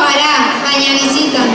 gara, baina bizitan.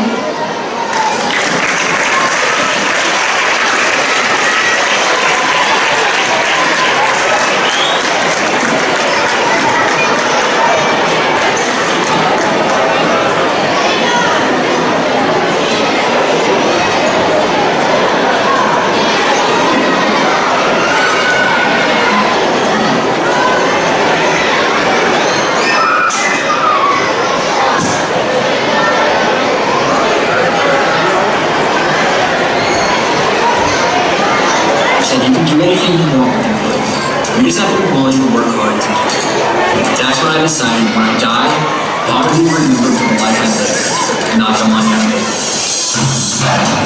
You can do anything you want with your life. You just have to be willing to work hard to do it. That's what I decided when I die, I want to be remembered for the life I lived, not the money I made.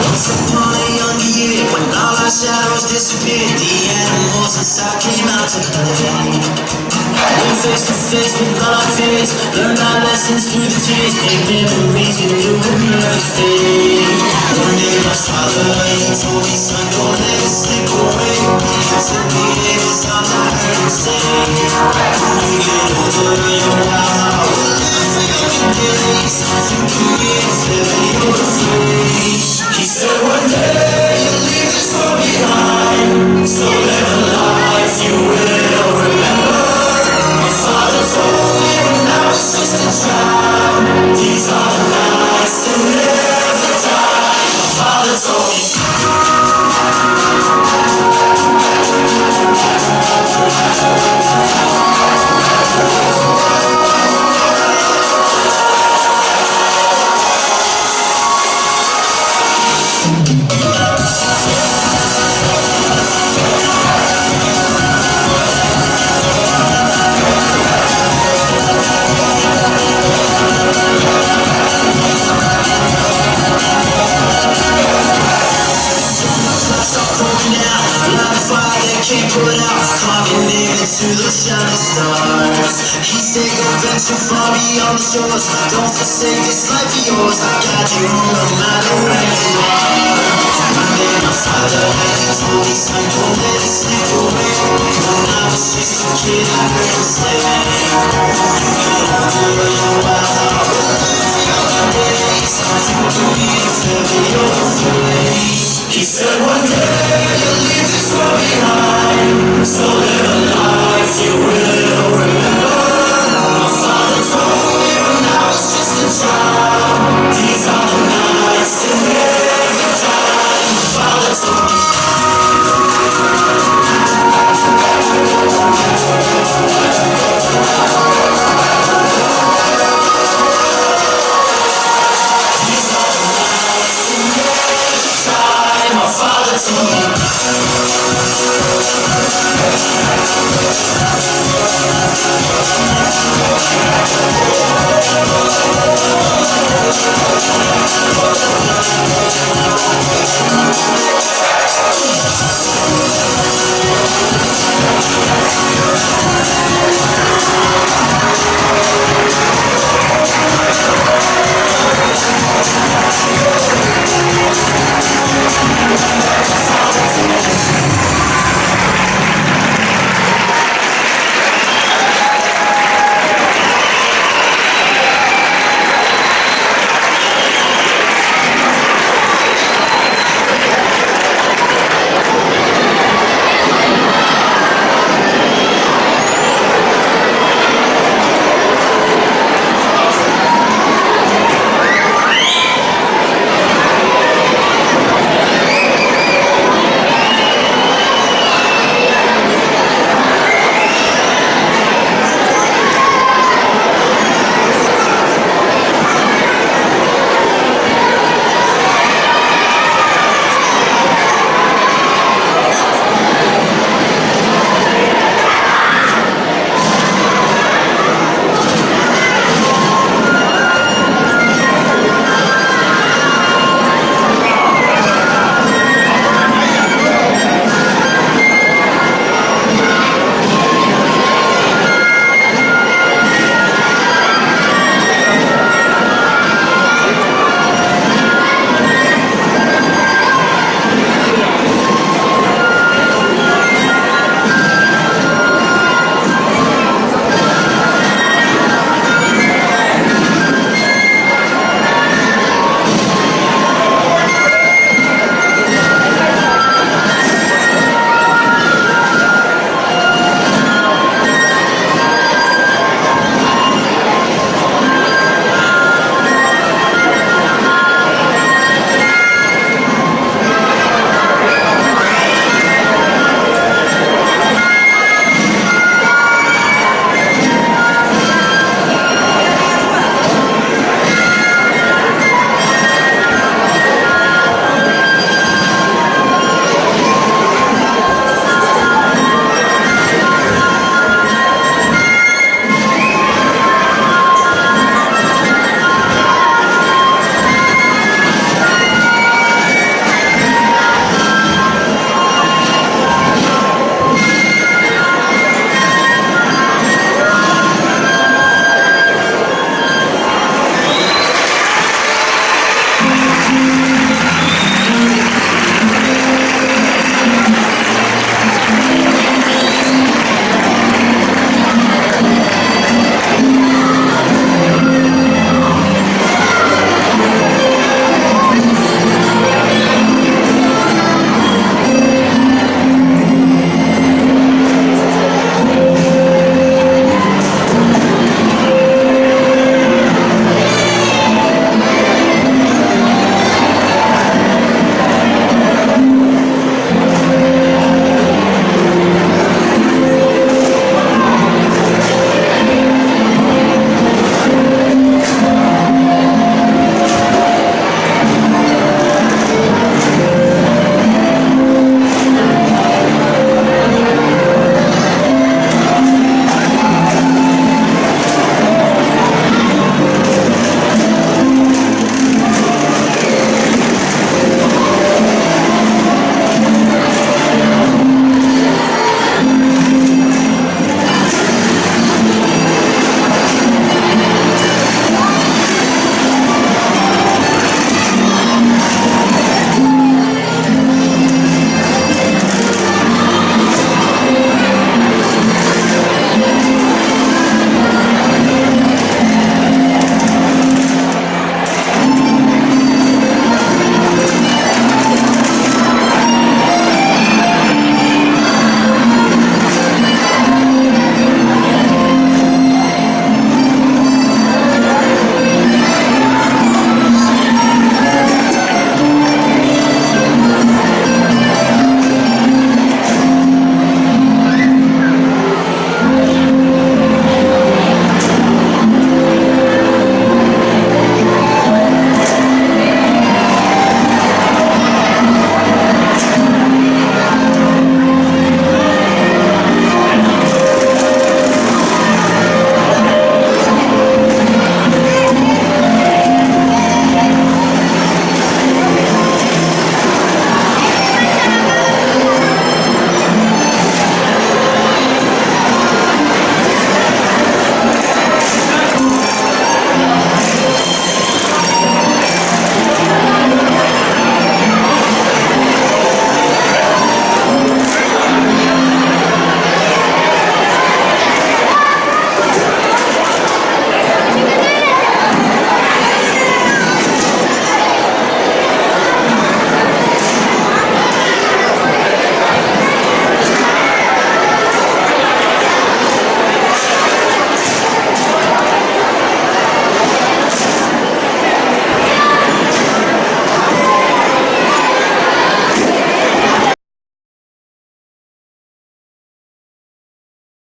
Once upon a younger year, when all our shadows disappeared, the animals inside came out to play. We're face to face with all our fears, learned our lessons through the tears, made memories we knew would never fade. One day my father, he told me, son, don't let it slip away. He took me in, it's all I heard him say. When you get older, you're wild, we'll live for your days. To create a feeling you're afraid. He said one day you'll leave this world behind, so live a life you will remember. My father told me when I was just a child, these are the nights that never die. My father told me. Can't put out, carving into the shining stars. He said go venture far beyond the shores, don't forsake this life of yours. I got you no matter where you are. One day my father had told me, son, don't let it slip away. When I was just a kid, I heard him say, you get older, you're wild, your days. You can be if ever you're afraid. He said one day you'll leave this world behind, so live a life.